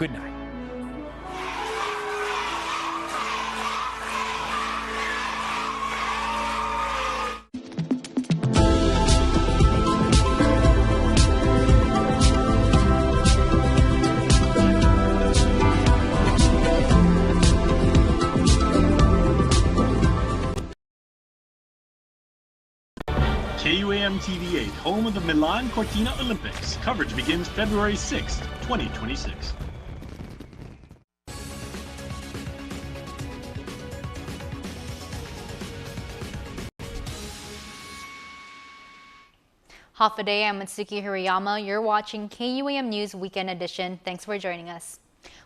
Good night. KUAM TV8, home of the Milan Cortina Olympics. Coverage begins February 6, 2026. Half a day, I'm Mitsuki Hirayama. You're watching KUAM News Weekend Edition. Thanks for joining us.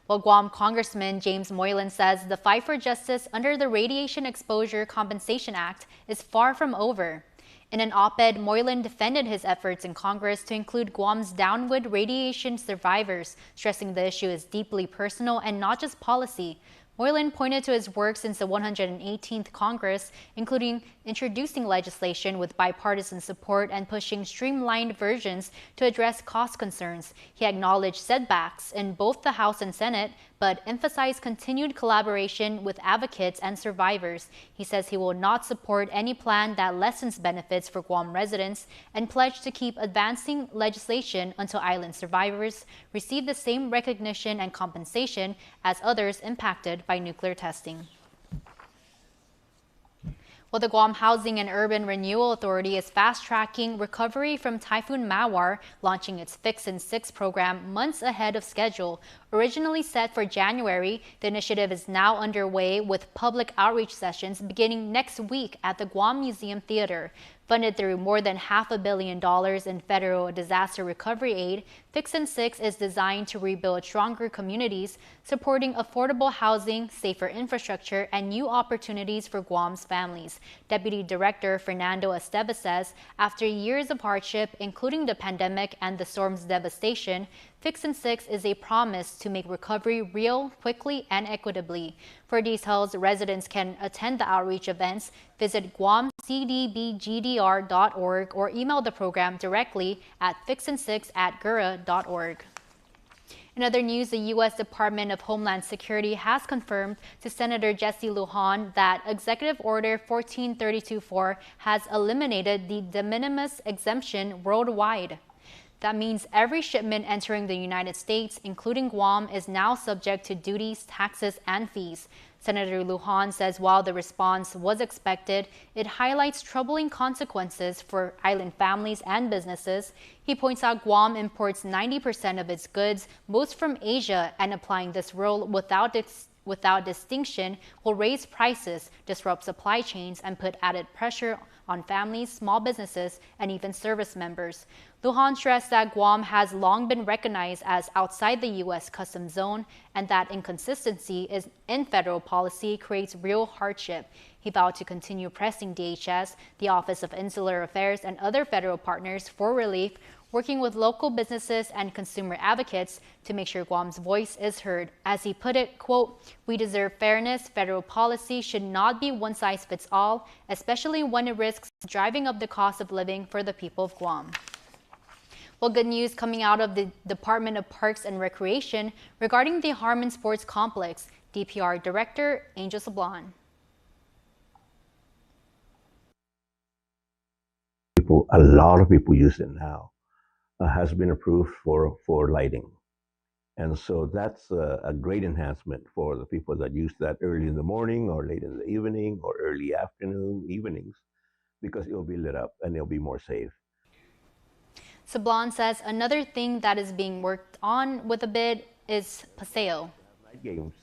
Well, Guam Congressman James Moylan says the fight for justice under the Radiation Exposure Compensation Act is far from over. In an op-ed, Moylan defended his efforts in Congress to include Guam's downwind radiation survivors, stressing the issue is deeply personal and not just policy. Moylan pointed to his work since the 118th Congress, including introducing legislation with bipartisan support and pushing streamlined versions to address cost concerns. He acknowledged setbacks in both the House and Senate, but emphasized continued collaboration with advocates and survivors. He says he will not support any plan that lessens benefits for Guam residents and pledged to keep advancing legislation until island survivors receive the same recognition and compensation as others impacted by nuclear testing. Well, the Guam Housing and Urban Renewal Authority is fast-tracking recovery from Typhoon Mawar, launching its Fix and 6 program months ahead of schedule. Originally set for January, the initiative is now underway with public outreach sessions beginning next week at the Guam Museum Theater. Funded through more than $500 million in federal disaster recovery aid, Fix and 6 is designed to rebuild stronger communities, supporting affordable housing, safer infrastructure, and new opportunities for Guam's families. Deputy Director Fernando Esteva says, after years of hardship, including the pandemic and the storm's devastation, Fix and 6 is a promise to make recovery real, quickly, and equitably. For details, residents can attend the outreach events, visit guamcdbgdr.org, or email the program directly at fixand6@gura.org. In other news, the U.S. Department of Homeland Security has confirmed to Senator Jesse Lujan that Executive Order 14324 has eliminated the de minimis exemption worldwide. That means every shipment entering the United States, including Guam, is now subject to duties, taxes, and fees. Senator Lujan says while the response was expected, it highlights troubling consequences for island families and businesses. He points out Guam imports 90% of its goods, most from Asia, and applying this rule without distinction will raise prices, disrupt supply chains, and put added pressure on families, small businesses, and even service members. Lujan stressed that Guam has long been recognized as outside the U.S. customs zone and that inconsistency in federal policy creates real hardship. He vowed to continue pressing DHS, the Office of Insular Affairs, and other federal partners for relief, working with local businesses and consumer advocates to make sure Guam's voice is heard. As he put it, quote, "We deserve fairness. Federal policy should not be one size fits all, especially when it risks driving up the cost of living for the people of Guam." Well, good news coming out of the Department of Parks and Recreation regarding the Harmon Sports Complex. DPR Director Angel Sablon. A lot of people use it now. Has been approved for lighting. And so that's a great enhancement for the people that use that early in the morning or late in the evening or early afternoon, evenings, because it'll be lit up and it'll be more safe. Sablon says another thing that is being worked on with a bid is paseo. Night games.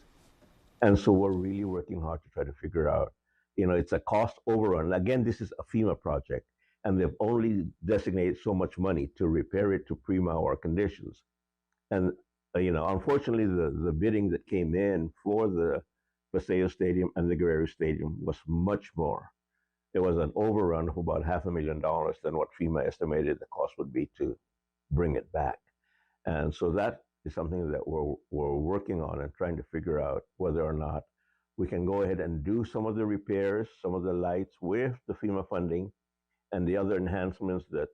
And so we're really working hard to try to figure out, it's a cost overrun. Again, this is a FEMA project, and they've only designated so much money to repair it to pre-Mawar conditions. And, unfortunately, the bidding that came in for the Paseo Stadium and the Guerrero Stadium was much more. There was an overrun of about $500,000 than what FEMA estimated the cost would be to bring it back. And so that is something that we're working on and trying to figure out whether or not we can go ahead and do some of the repairs, some of the lights with the FEMA funding and the other enhancements that,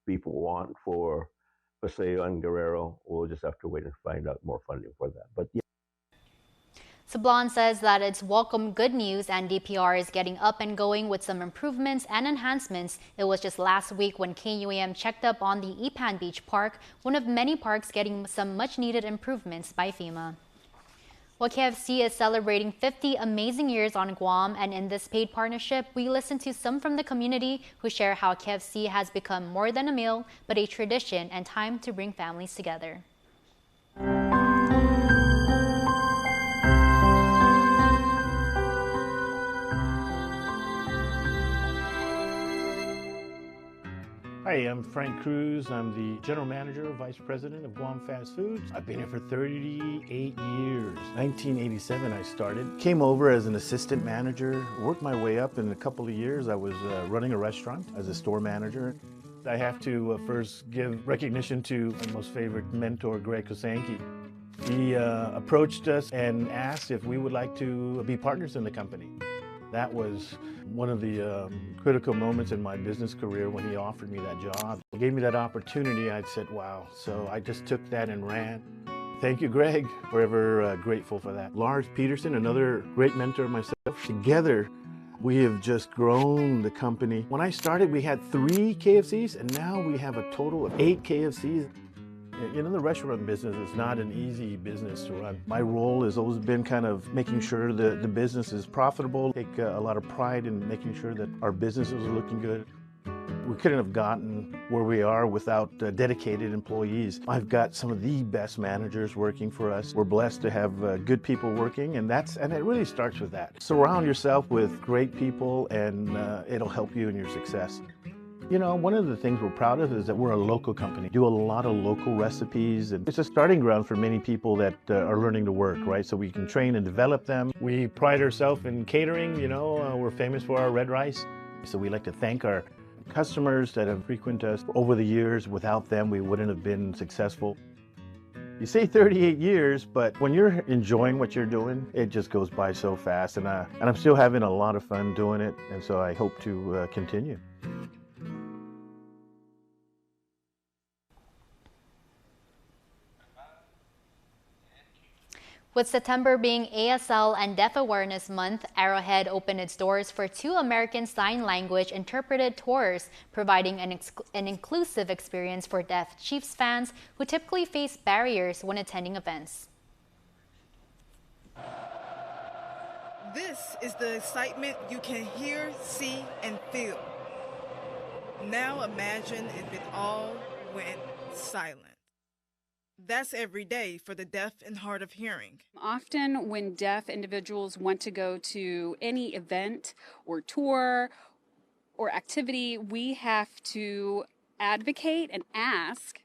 people want for Paseo and Guerrero, we'll just have to wait and find out more funding for that. But yeah. Sablan says that it's welcome good news and DPR is getting up and going with some improvements and enhancements. It was just last week when KUAM checked up on the Ipan Beach Park, one of many parks getting some much needed improvements by FEMA. Well, KFC is celebrating 50 amazing years on Guam, and in this paid partnership, we listen to some from the community who share how KFC has become more than a meal, but a tradition and time to bring families together. Hi, I'm Frank Cruz. I'm the General Manager, Vice President of Guam Fast Foods. I've been here for 38 years. 1987 I started. Came over as an assistant manager, worked my way up. In a couple of years I was running a restaurant as a store manager. I have to first give recognition to my most favorite mentor, Greg Kosanke. He approached us and asked if we would like to be partners in the company. That was one of the critical moments in my business career when he offered me that job. He gave me that opportunity. I said, wow. So I just took that and ran. Thank you, Greg. Forever grateful for that. Lars Peterson, another great mentor of myself. Together, we have just grown the company. When I started, we had 3 KFCs, and now we have a total of 8 KFCs. You know, the restaurant business is not an easy business to run. My role has always been kind of making sure that the business is profitable, take a lot of pride in making sure that our businesses are looking good. We couldn't have gotten where we are without dedicated employees. I've got some of the best managers working for us. We're blessed to have good people working, and it really starts with that. Surround yourself with great people, and it'll help you in your success. You know, one of the things we're proud of is that we're a local company. Do a lot of local recipes, and it's a starting ground for many people that are learning to work, right? So we can train and develop them. We pride ourselves in catering, you know, we're famous for our red rice. So we like to thank our customers that have frequented us over the years. Without them, we wouldn't have been successful. You say 38 years, but when you're enjoying what you're doing, it just goes by so fast. And I'm still having a lot of fun doing it, and so I hope to continue. With September being ASL and Deaf Awareness Month, Arrowhead opened its doors for 2 American Sign Language interpreted tours, providing an inclusive experience for deaf Chiefs fans who typically face barriers when attending events. This is the excitement you can hear, see, and feel. Now imagine if it all went silent. That's every day for the deaf and hard of hearing. Often when deaf individuals want to go to any event or tour or activity, we have to advocate and ask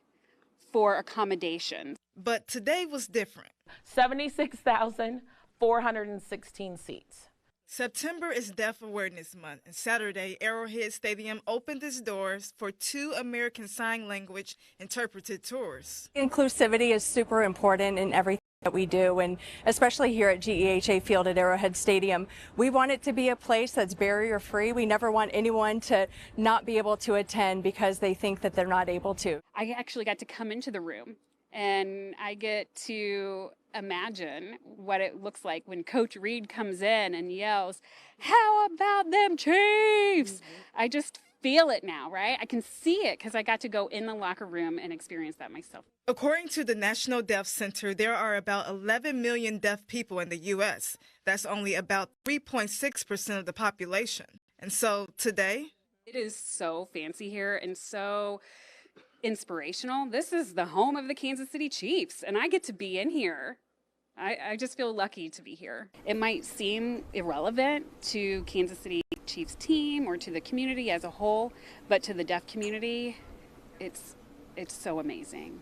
for accommodations. But today was different. 76,416 seats. September is Deaf Awareness Month, and Saturday, Arrowhead Stadium opened its doors for 2 American Sign Language interpreted tours. Inclusivity is super important in everything that we do, and especially here at GEHA Field at Arrowhead Stadium. We want it to be a place that's barrier-free. We never want anyone to not be able to attend because they think that they're not able to. I actually got to come into the room, and I get to imagine what it looks like when Coach Reed comes in and yells, "How about them Chiefs?" I just feel it now, right? I can see it because I got to go in the locker room and experience that myself. According to the National Deaf Center, there are about 11 million deaf people in the U.S. That's only about 3.6% of the population. And so today, it is so fancy here and so inspirational. This is the home of the Kansas City Chiefs, and I get to be in here. I just feel lucky to be here. It might seem irrelevant to Kansas City Chiefs team or to the community as a whole, but to the deaf community, it's so amazing.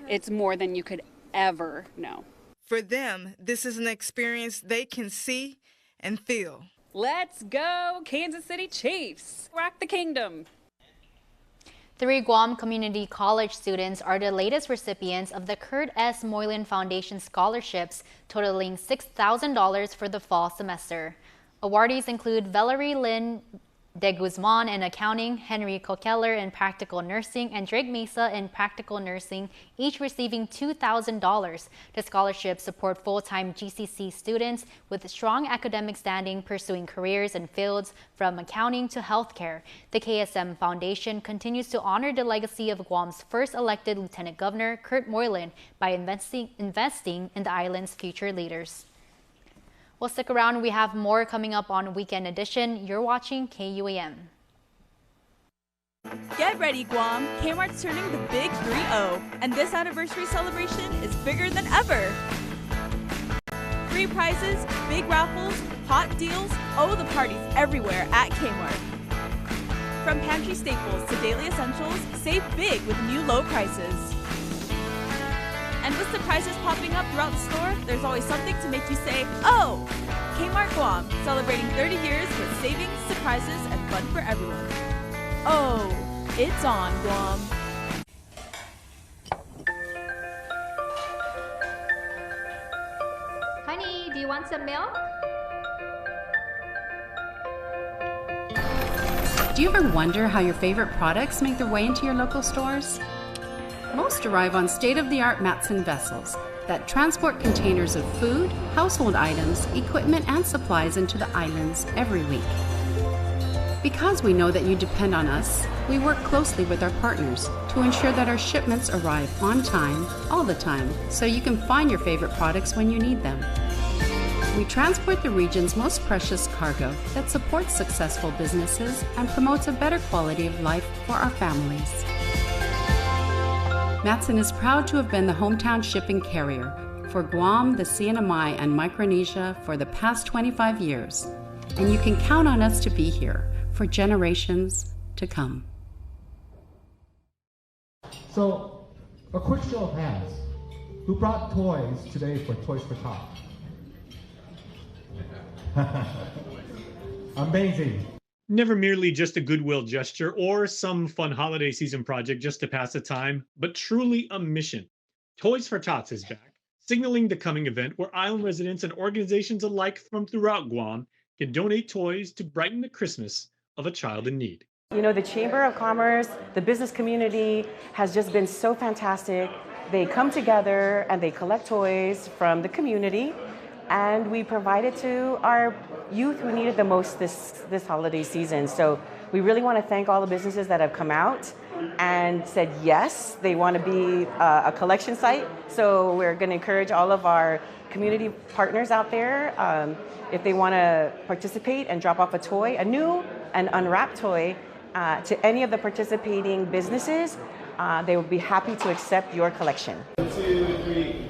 It's more than you could ever know. For them, this is an experience they can see and feel. Let's go, Kansas City Chiefs! Rock the kingdom! 3 Guam Community College students are the latest recipients of the Kurt S. Moylan Foundation scholarships, totaling $6,000 for the fall semester. Awardees include Valerie Lynn De Guzman in accounting, Henry Kokeller in practical nursing, and Drake Mesa in practical nursing, each receiving $2,000. The scholarships support full-time GCC students with strong academic standing pursuing careers in fields from accounting to healthcare. The KSM Foundation continues to honor the legacy of Guam's first elected Lieutenant Governor, Kurt Moylan, by investing in the island's future leaders. Well, stick around. We have more coming up on Weekend Edition. You're watching KUAM. Get ready, Guam. Kmart's turning the big 3-0, and this anniversary celebration is bigger than ever. Free prizes, big raffles, hot deals. Oh, the party's everywhere at Kmart. From pantry staples to daily essentials, save big with new low prices. And with surprises popping up throughout the store, there's always something to make you say, oh! Kmart Guam, celebrating 30 years with savings, surprises, and fun for everyone. Oh, it's on, Guam. Honey, do you want some milk? Do you ever wonder how your favorite products make their way into your local stores? Most arrive on state-of-the-art Matson vessels that transport containers of food, household items, equipment, and supplies into the islands every week. Because we know that you depend on us, we work closely with our partners to ensure that our shipments arrive on time, all the time, so you can find your favorite products when you need them. We transport the region's most precious cargo that supports successful businesses and promotes a better quality of life for our families. Matson is proud to have been the hometown shipping carrier for Guam, the CNMI, and Micronesia for the past 25 years, and you can count on us to be here for generations to come. So, a quick show of hands. Who brought toys today for Toys for Tots? Amazing. Never merely just a goodwill gesture or some fun holiday season project just to pass the time, but truly a mission. Toys for Tots is back, signaling the coming event where island residents and organizations alike from throughout Guam can donate toys to brighten the Christmas of a child in need. You know, the Chamber of Commerce, the business community has just been so fantastic. They come together and they collect toys from the community, and we provide it to our youth who need it the most this holiday season. So we really want to thank all the businesses that have come out and said yes, they want to be a collection site. So we're going to encourage all of our community partners out there, if they want to participate and drop off a toy, a new and unwrapped toy, to any of the participating businesses, they will be happy to accept your collection. 1, 2, 3.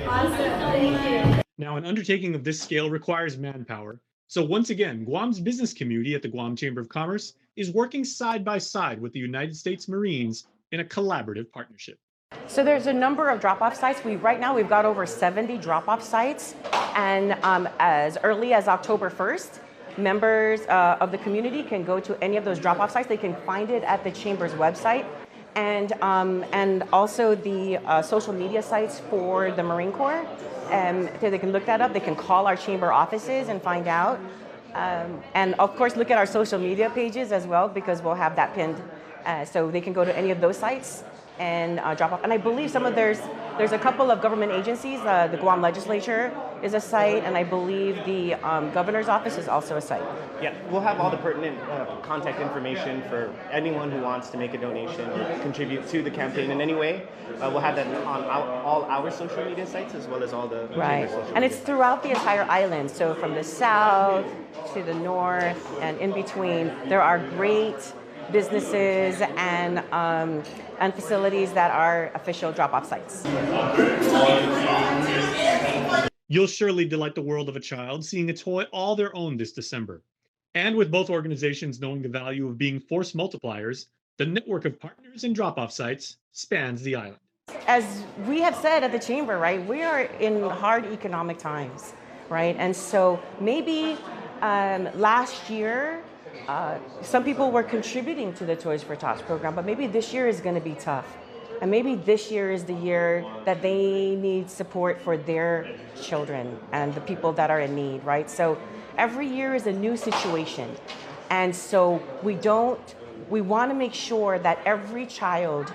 Awesome, thank you. Now, an undertaking of this scale requires manpower. So once again, Guam's business community at the Guam Chamber of Commerce is working side by side with the United States Marines in a collaborative partnership. So there's a number of drop-off sites. Right now we've got over 70 drop-off sites, and as early as October 1st, members of the community can go to any of those drop-off sites. They can find it at the Chamber's website, and also the social media sites for the Marine Corps. So they can look that up. They can call our Chamber offices and find out. And of course, look at our social media pages as well, because we'll have that pinned. So they can go to any of those sites and drop off. And I believe there's a couple of government agencies. The Guam Legislature is a site, and I believe the Governor's Office is also a site. Yeah, we'll have all the pertinent contact information for anyone who wants to make a donation or contribute to the campaign in any way. We'll have that on all our social media sites as well as all the right. And it's throughout the entire island. So from the south to the north and in between, there are great businesses and facilities that are official drop-off sites. You'll surely delight the world of a child seeing a toy all their own this December. And with both organizations knowing the value of being force multipliers, the network of partners and drop-off sites spans the island. As we have said at the Chamber, right, we are in hard economic times, right? And so maybe last year, some people were contributing to the Toys for Tots program, but maybe this year is going to be tough. And maybe this year is the year that they need support for their children and the people that are in need, right? So every year is a new situation. And so we want to make sure that every child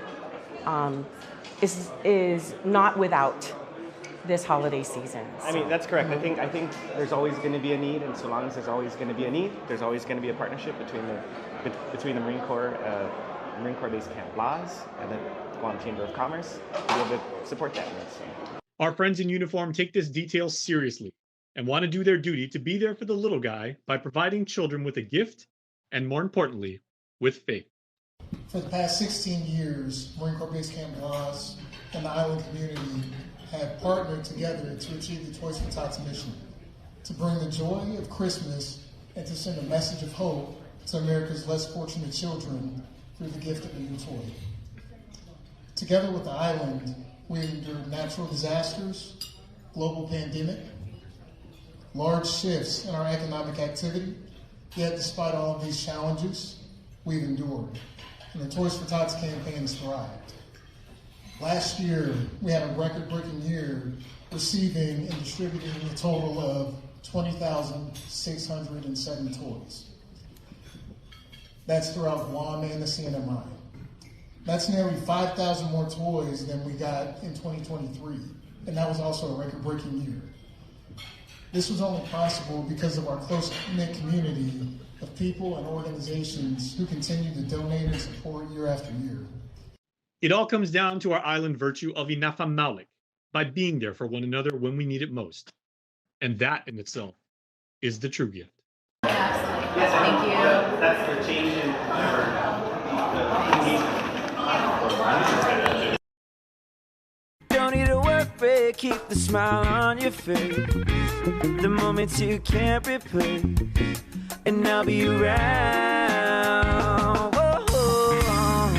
is not without this holiday season. I mean, that's correct. I think there's always going to be a need, and so long as there's always going to be a need, there's always going to be a partnership between the Marine Corps Base Camp Laws and the Guam Chamber of Commerce to be able to support that need. So. Our friends in uniform take this detail seriously and want to do their duty to be there for the little guy by providing children with a gift and, more importantly, with faith. For the past 16 years, Marine Corps Base Camp Laws and the island community have partnered together to achieve the Toys for Tots mission, to bring the joy of Christmas and to send a message of hope to America's less fortunate children through the gift of a new toy. Together with the island, we endured natural disasters, global pandemic, large shifts in our economic activity, yet despite all of these challenges, we've endured, and the Toys for Tots campaign has thrived. Last year, we had a record-breaking year, receiving and distributing a total of 20,607 toys. That's throughout Guam and the CNMI. That's nearly 5,000 more toys than we got in 2023, and that was also a record-breaking year. This was only possible because of our close-knit community of people and organizations who continue to donate and support year after year. It all comes down to our island virtue of inafamalik, by being there for one another when we need it most. And that in itself is the true gift. Absolutely. Yes, thank you. That's the change in engagement. Don't need a work break, keep the smile on your face. The moments you can't replace, and I'll be around. Whoa.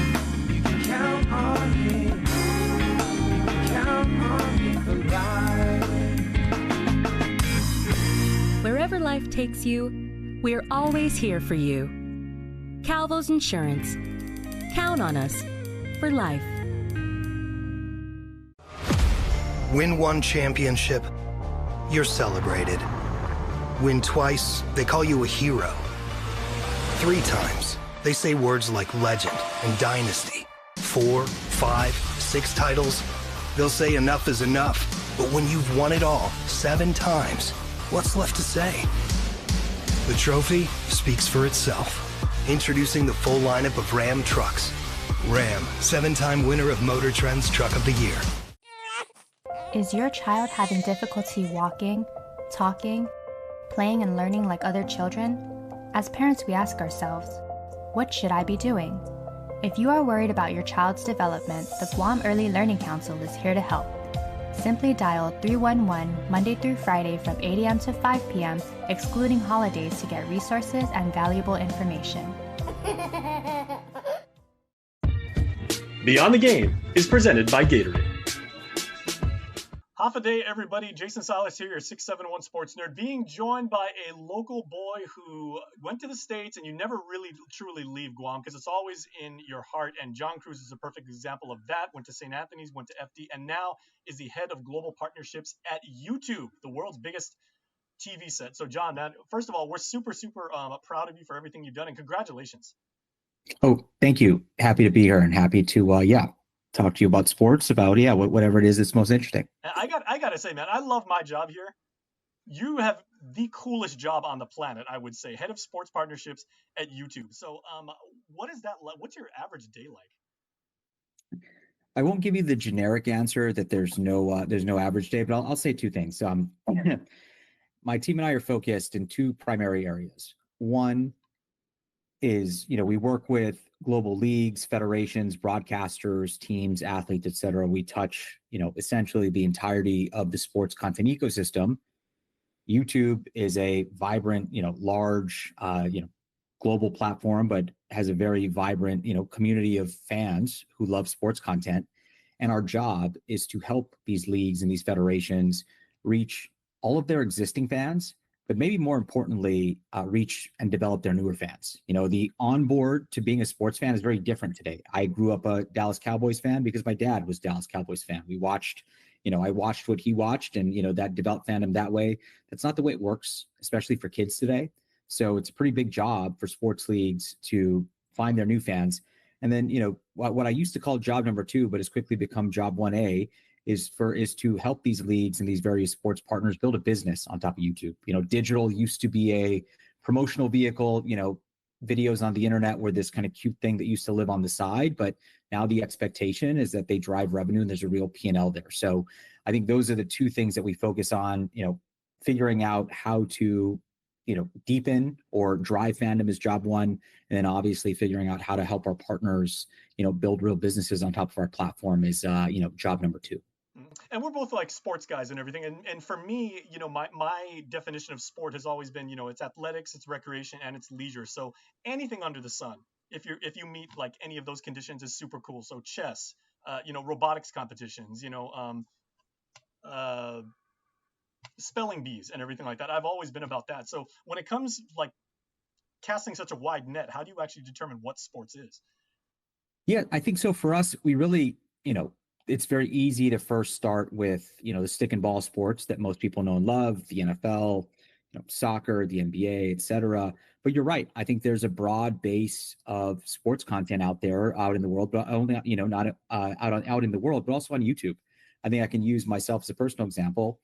You can count on me. You can count on me for life. Wherever life takes you, we're always here for you. Calvo's Insurance. Count on us for life. Win one championship, you're celebrated. Win twice, they call you a hero. 3 times, they say words like legend and dynasty. 4, 5, 6 titles, they'll say enough is enough. But when you've won it all 7 times, what's left to say? The trophy speaks for itself. Introducing the full lineup of Ram trucks. Ram, 7-time winner of Motor Trend's Truck of the Year. Is your child having difficulty walking, talking, playing and learning like other children? As parents, we ask ourselves, what should I be doing? If you are worried about your child's development, the Guam Early Learning Council is here to help. Simply dial 311 Monday through Friday from 8 a.m. to 5 p.m., excluding holidays, to get resources and valuable information. Beyond the Game is presented by Gatorade. Half a day, everybody. Jason Silas here, your 671 Sports Nerd, being joined by a local boy who went to the States, and you never really truly leave Guam because it's always in your heart. And John Cruz is a perfect example of that. Went to St. Anthony's, went to FD, and now is the head of global partnerships at YouTube, the world's biggest TV set. So, John, man, first of all, we're super proud of you for everything you've done, and congratulations. Oh, thank you. Happy to be here and happy to, talk to you about sports, about whatever it is that's most interesting. I gotta say, man, I love my job here. You have the coolest job on the planet, I would say, head of sports partnerships at YouTube. So, what is that like? What's your average day like? I won't give you the generic answer that there's no average day, but I'll say 2 things. My team and I are focused in 2 primary areas. One is, we work with global leagues, federations, broadcasters, teams, athletes, et cetera. We touch, essentially the entirety of the sports content ecosystem. YouTube is a vibrant, large, global platform, but has a very vibrant, community of fans who love sports content. And our job is to help these leagues and these federations reach all of their existing fans, but maybe more importantly, reach and develop their newer fans. The onboard to being a sports fan is very different today. I grew up a Dallas Cowboys fan because my dad was a Dallas Cowboys fan. We watched, I watched what he watched, and, that developed fandom that way. That's not the way it works, especially for kids today. So it's a pretty big job for sports leagues to find their new fans. And then, what I used to call job number 2, but has quickly become job 1A, is to help these leagues and these various sports partners build a business on top of YouTube. Digital used to be a promotional vehicle. Videos on the internet were this kind of cute thing that used to live on the side, but now the expectation is that they drive revenue and there's a real P&L there. So I think those are the 2 things that we focus on, figuring out how to, deepen or drive fandom is job 1. And then obviously figuring out how to help our partners, build real businesses on top of our platform is, job number 2. And we're both like sports guys and everything. And for me, my definition of sport has always been, it's athletics, it's recreation, and it's leisure. So anything under the sun, if you meet like any of those conditions, is super cool. So chess, robotics competitions, spelling bees and everything like that. I've always been about that. So when it comes like casting such a wide net, how do you actually determine what sports is? Yeah, I think so. For us, we really, it's very easy to first start with, the stick and ball sports that most people know and love, the NFL, soccer, the NBA, et cetera. But you're right. I think there's a broad base of sports content out there, out in the world, but only, not out in the world, but also on YouTube. I think I can use myself as a personal example.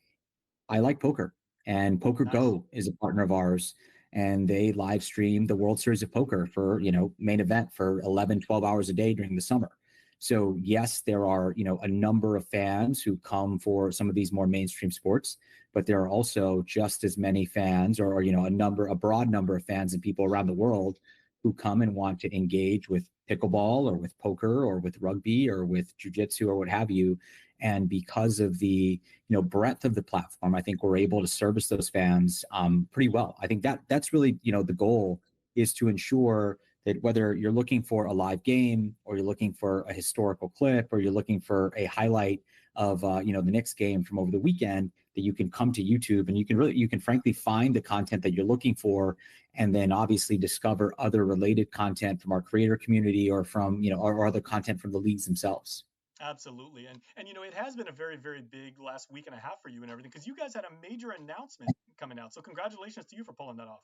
I like poker, and Poker Go is a partner of ours, and they live stream the World Series of Poker for, main event for 11, 12 hours a day during the summer. So yes, there are, a number of fans who come for some of these more mainstream sports, but there are also just as many fans or a broad number of fans and people around the world who come and want to engage with pickleball or with poker or with rugby or with jiu-jitsu or what have you. And because of the, breadth of the platform, I think we're able to service those fans pretty well. I think that's really, the goal is to ensure that whether you're looking for a live game or you're looking for a historical clip or you're looking for a highlight of, the Knicks game from over the weekend, that you can come to YouTube and you can frankly find the content that you're looking for, and then obviously discover other related content from our creator community or from, or other content from the leagues themselves. Absolutely. And it has been a very, very big last week and a half for you and everything, because you guys had a major announcement coming out. So congratulations to you for pulling that off.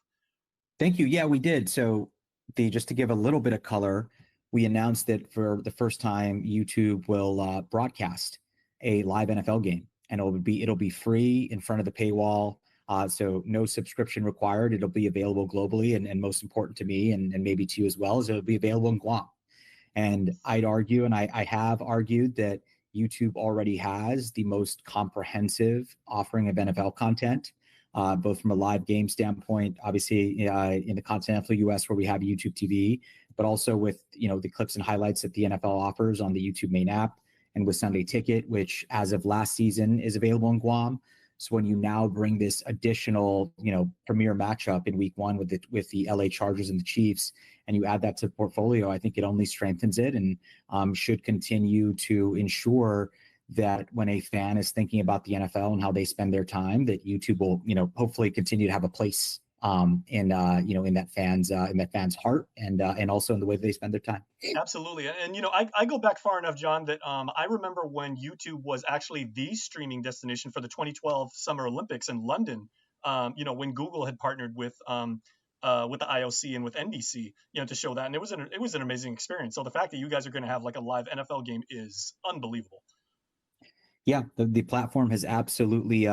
Thank you. Yeah, we did. So just to give a little bit of color, we announced that for the first time, YouTube will broadcast a live NFL game, and it'll be free in front of the paywall. So no subscription required. It'll be available globally. And most important to me and maybe to you as well is it'll be available in Guam. And I'd argue, and I have argued, that YouTube already has the most comprehensive offering of NFL content, both from a live game standpoint, obviously in the continental US where we have YouTube TV, but also with the clips and highlights that the NFL offers on the YouTube main app, and with Sunday Ticket, which as of last season is available in Guam. So when you now bring this additional, premier matchup in week 1 with the LA Chargers and the Chiefs, and you add that to the portfolio, I think it only strengthens it and should continue to ensure that when a fan is thinking about the NFL and how they spend their time, that YouTube will, hopefully continue to have a place in that fan's heart and also in the way that they spend their time. Absolutely. And, I go back far enough, John, that I remember when YouTube was actually the streaming destination for the 2012 Summer Olympics in London, when Google had partnered with the IOC and with NBC, to show that. And it was an amazing experience. So the fact that you guys are going to have like a live NFL game is unbelievable. Yeah, the platform has absolutely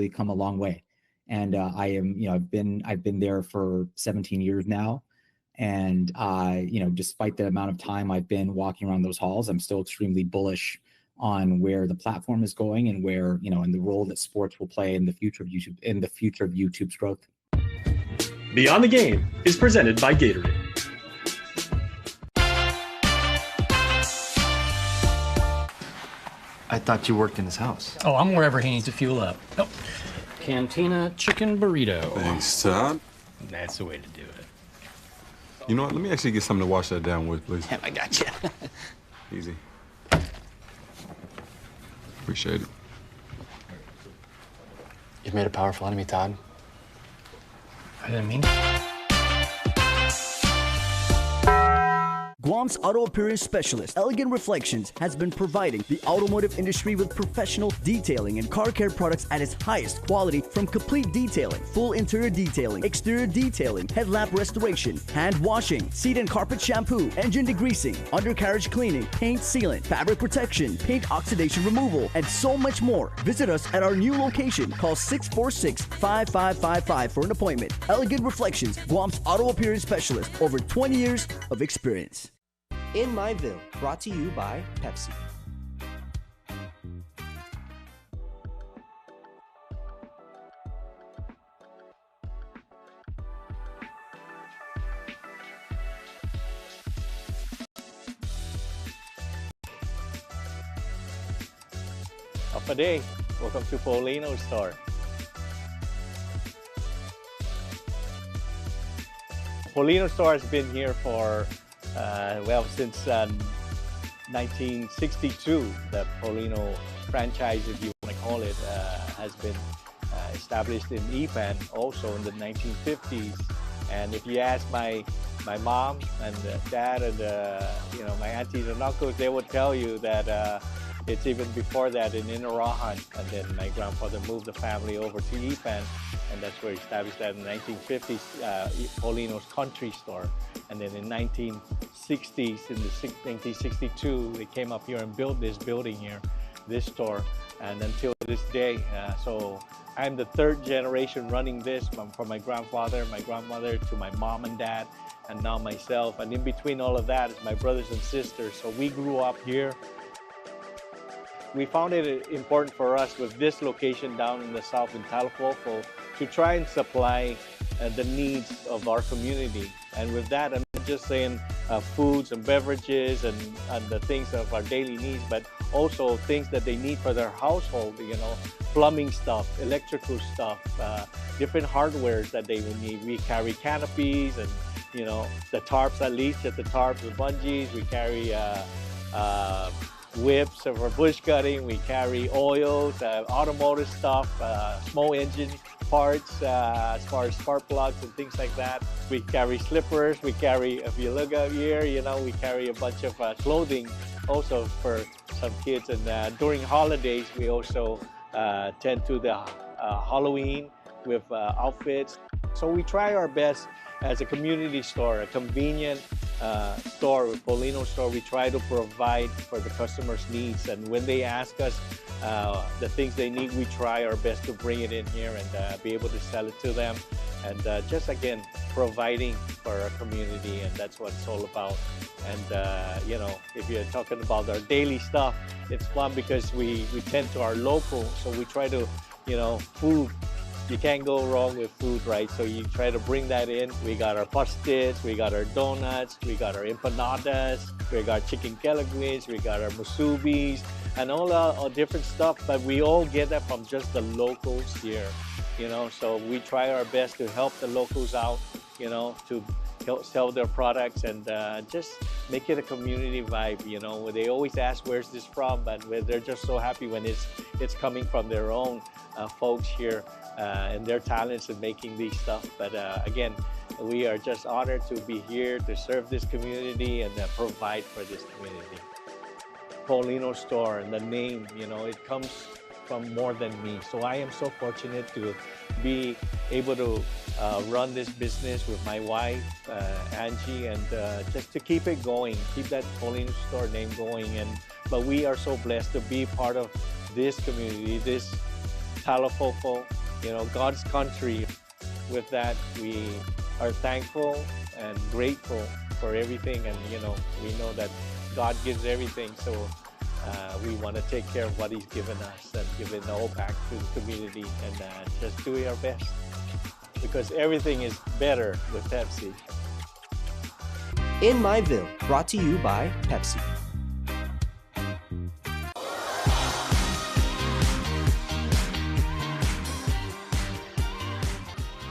come a long way. And I've been there for 17 years now. And, despite the amount of time I've been walking around those halls, I'm still extremely bullish on where the platform is going and where, and the role that sports will play in the future of YouTube's growth. Beyond the Game is presented by Gatorade. I thought you worked in his house. Oh, I'm wherever he needs to fuel up. Oh. Cantina chicken burrito. Thanks, Todd. That's the way to do it. You know what? Let me actually get something to wash that down with, please. Yeah, I got you. Easy. Appreciate it. You've made a powerful enemy, Todd. I didn't mean to. Guam's auto appearance specialist, Elegant Reflections, has been providing the automotive industry with professional detailing and car care products at its highest quality, from complete detailing, full interior detailing, exterior detailing, headlamp restoration, hand washing, seat and carpet shampoo, engine degreasing, undercarriage cleaning, paint sealant, fabric protection, paint oxidation removal, and so much more. Visit us at our new location. Call 646-5555 for an appointment. Elegant Reflections, Guam's auto appearance specialist. Over 20 years of experience. In Myville, brought to you by Pepsi. Up a day. Welcome to Paulino's store. Paulino's store has been here for, since 1962. The Paulino franchise, if you want to call it, has been established in Ipan also in the 1950s. And if you ask my mom and dad and my aunties and uncles, they would tell you that it's even before that in Inarajan, and then my grandfather moved the family over to Ipan, and that's where he established that in the 1950s, Paulino's Country Store. And then in 1960s, in the 1962, they came up here and built this building here, this store, and until this day. So I'm the third generation running this, from my grandfather, my grandmother, to my mom and dad, and now myself. And in between all of that is my brothers and sisters. So we grew up here. We found it important for us with this location down in the south in Talofofo to try and supply the needs of our community. And with that, I'm not just saying foods and beverages and the things of our daily needs, but also things that they need for their household, plumbing stuff, electrical stuff, different hardwares that they would need. We carry canopies and, the tarps, at least the tarps, the bungees. We carry whips for bush cutting. We carry oils, automotive stuff, small engine parts, as far as spark plugs and things like that. We carry slippers. We carry, if you look up here, we carry a bunch of clothing also for some kids. And during holidays, we also tend to the Halloween with outfits. So we try our best as a community store, a convenient store, a Paulino store. We try to provide for the customers' needs, and when they ask us the things they need, we try our best to bring it in here and be able to sell it to them, and just again providing for our community, and that's what it's all about. And if you're talking about our daily stuff, it's fun because we tend to our local, so we try to, food. You can't go wrong with food, right? So you try to bring that in. We got our pastis, we got our donuts, we got our empanadas, we got chicken kelagwis, we got our musubis, and all our different stuff. But we all get that from just the locals here, So we try our best to help the locals out, to help sell their products and just make it a community vibe, They always ask, where's this from? But they're just so happy when it's coming from their own folks here. And their talents in making these stuff. But again, we are just honored to be here to serve this community and provide for this community. Paulino Store, and the name, it comes from more than me. So I am so fortunate to be able to run this business with my wife, Angie, and just to keep it going, keep that Paulino Store name going. But we are so blessed to be part of this community, this Talofofo, God's country. With that, we are thankful and grateful for everything, and we know that God gives everything, so we want to take care of what He's given us and give it all back to the community, and just do our best, because everything is better with Pepsi. In Myville, brought to you by Pepsi.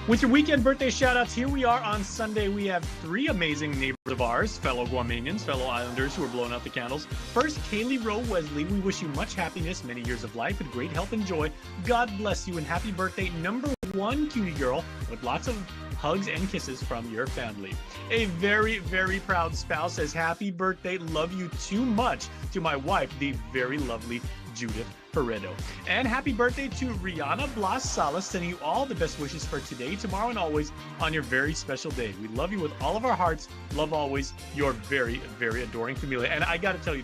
With your weekend birthday shout-outs, here we are on Sunday. We have 3 amazing neighbors of ours, fellow Guamanians, fellow Islanders who are blowing out the candles. First, Kaylee Rowe Wesley, we wish you much happiness, many years of life with great health and joy. God bless you and happy birthday, number 1 cutie girl, with lots of hugs and kisses from your family. A very, very proud spouse says, happy birthday, love you too much, to my wife, the very lovely Judith Pareto. And happy birthday to Rihanna Blas Salas, sending you all the best wishes for today, tomorrow, and always on your very special day. We love you with all of our hearts. Love always, your very, very adoring Familia. And I gotta tell you,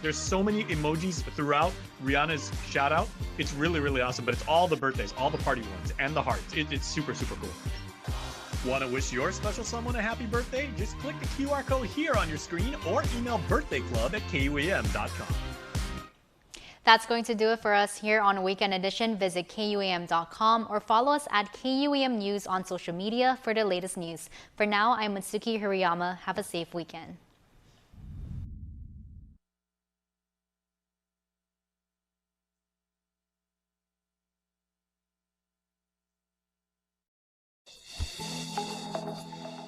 there's so many emojis throughout Rihanna's shout out. It's really, really awesome, but it's all the birthdays, all the party ones, and the hearts. It's super, super cool. Want to wish your special someone a happy birthday? Just click the QR code here on your screen or email birthdayclub@kuam.com. That's going to do it for us here on Weekend Edition. Visit KUAM.com or follow us at KUAM News on social media for the latest news. For now, I'm Mitsuki Hirayama. Have a safe weekend.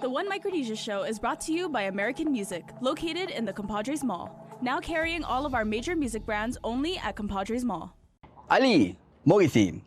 The One Micronesia Show is brought to you by American Music, located in the Compadres Mall. Now carrying all of our major music brands only at Compadres Mall. Ali, Mogi theme.